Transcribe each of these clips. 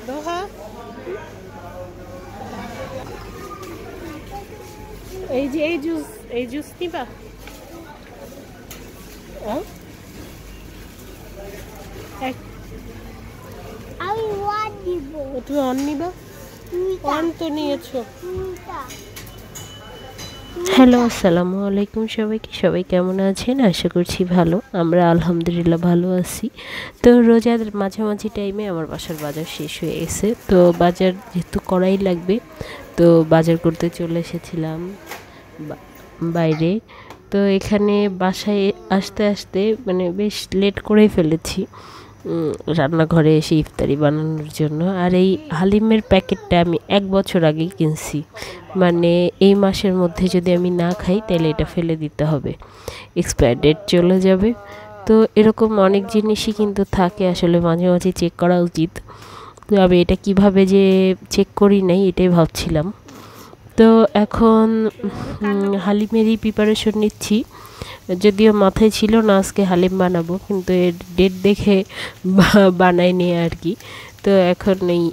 দোহা এই জুস নিবা? আমি ওয়ান দিব। তুমি অন নিবা? অন তো নিয়েছো। হ্যালো, আসসালামু আলাইকুম সবাইকে। সবাই কেমন আছেন? আশা করছি ভালো। আমরা আলহামদুলিল্লাহ ভালো আছি। তো রোজার মাঝামাঝি টাইমে আমার বাসার বাজার শেষ হয়ে গেছে, তো বাজার যেহেতু করাই লাগবে, তো বাজার করতে চলে এসেছিলাম বাইরে। তো এখানে বাসায় আসতে আসতে মানে বেশ লেট করেই ফেলেছি রান্নাঘরে এসে ইফতারি বানানোর জন্য। আর এই হালিমের প্যাকেটটা আমি 1 বছর আগেই কিনছি, মানে এই মাসের মধ্যে যদি আমি না খাই তাহলে এটা ফেলে দিতে হবে, এক্সপায়ার ডেট চলে যাবে। তো এরকম অনেক জিনিসই কিন্তু থাকে, আসলে মাঝে মাঝে চেক করা উচিত। তো আমি এটা কিভাবে যে চেক করি নাই এটাই ভাবছিলাম। তো এখন হালিমেরই প্রিপারেশন নিচ্ছি, যদিও মাথায় ছিল না আজকে হালিম বানাবো, কিন্তু এর ডেট দেখে বানাইনি আর কি। তো এখন এই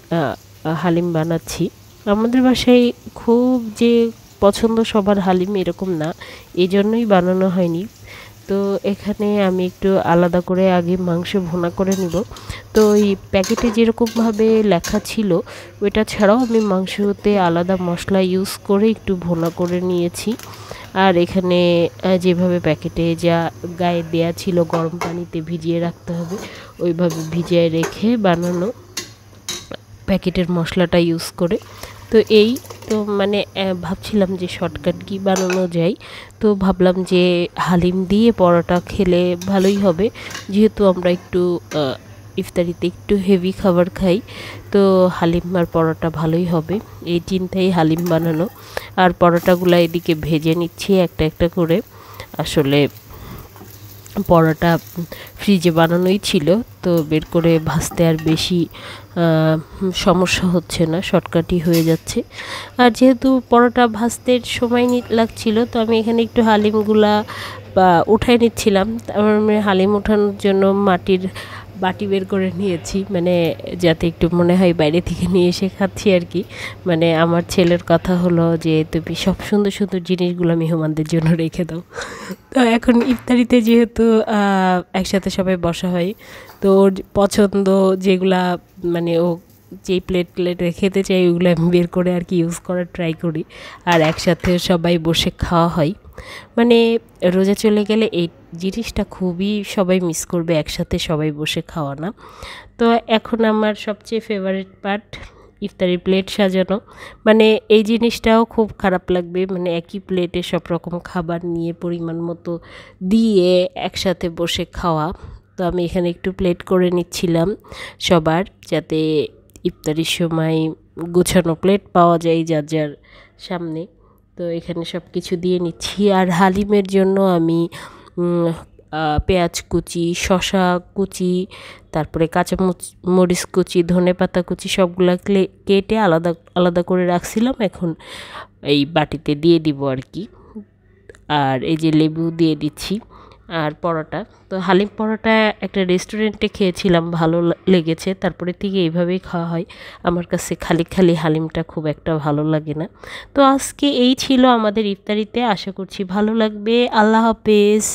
হালিম বানাচ্ছি। আমাদের বাসায় খুব যে পছন্দ সবার হালিম এরকম না, এই জন্যই বানানো হয়নি। তো এখানে আমি একটু আলাদা করে আগে মাংস ভুনা করে নিব। তো ওই প্যাকেটে যেরকমভাবে লেখা ছিল ওইটা ছাড়াও আমি মাংসতে আলাদা মশলা ইউজ করে একটু ভুনা করে নিয়েছি। আর এখানে যেভাবে প্যাকেটে যা গায়ে দেয়া ছিল গরম পানিতে ভিজিয়ে রাখতে হবে, ওইভাবে ভিজিয়ে রেখে বানানো প্যাকেটের মশলাটা ইউজ করে। তো এই তো মানে ভাবছিলাম যে শর্টকাট কি বানানো যায়, তো ভাবলাম যে হালিম দিয়ে পরোটা খেলে ভালোই হবে, যেহেতু আমরা একটু ইফতারিতে একটু হেভি খাবার খাই, তো হালিম আর পরোটা ভালোই হবে, এই চিন্তায় হালিম বানানো। আর পরোটাগুলো এদিকে ভেজে নিচ্ছি একটা একটা করে। আসলে পরোটা ফ্রিজে বানানোই ছিল, তো বের করে ভাজতে আর বেশি সমস্যা হচ্ছে না, শর্টকাটই হয়ে যাচ্ছে। আর যেহেতু পরোটা ভাজতে সময় লাগছিল, তো আমি এখানে একটু হালিমগুলা উঠাই নিচ্ছিলাম। তারপর হালিম ওঠানোর জন্য মাটির বাটি বের করে নিয়েছি, মানে যাতে একটু মনে হয় বাইরে থেকে নিয়ে এসে খাচ্ছি আর কি। মানে আমার ছেলের কথা হলো যে তুমি সব সুন্দর সুন্দর জিনিসগুলো মেহমানদের জন্য রেখে দাও। তো এখন ইফতারিতে যেহেতু একসাথে সবাই বসা হয়, তো ওর পছন্দ যেগুলা মানে ও যেই প্লেটে খেতে চাই ওগুলো আমি বের করে আর কি ইউজ করার ট্রাই করি, আর একসাথে সবাই বসে খাওয়া হয়। মানে রোজা চলে গেলে এই জিনিসটা খুবই সবাই মিস করবে, একসাথে সবাই বসে খাওয়া না। তো এখন আমার সবচেয়ে ফেভারিট পার্ট ইফতারির প্লেট সাজানো। মানে এই জিনিসটাও খুব খারাপ লাগবে, মানে একই প্লেটে সব রকম খাবার নিয়ে পরিমাণ মতো দিয়ে একসাথে বসে খাওয়া। তো আমি এখানে একটু প্লেট করে নিচ্ছিলাম সবার, যাতে ইফতারির সময় গোছানো প্লেট পাওয়া যায় যার যার সামনে। তো এখানে সব কিছু দিয়ে নিচ্ছি। আর হালিমের জন্য আমি পেঁয়াজ কুচি, শসা কুচি, তারপরে কাঁচা মরিচ কুচি, ধনেপাতা কুচি সবগুলা কেটে আলাদা আলাদা করে রাখছিলাম, এখন এই বাটিতে দিয়ে দিব আর কি। আর এই যে লেবু দিয়ে দিচ্ছি। আর পরোটা, তো হালিম পরোটা একটা রেস্টুরেন্টে খেয়েছিলাম, ভালো লেগেছে, তারপরে থেকে এইভাবেই খাওয়া হয়। আমার কাছে খালি খালি হালিমটা খুব একটা ভালো লাগে না। তো আজকে এই ছিল আমাদের ইফতারিতে, আশা করছি ভালো লাগবে। আল্লাহ হাফেজ।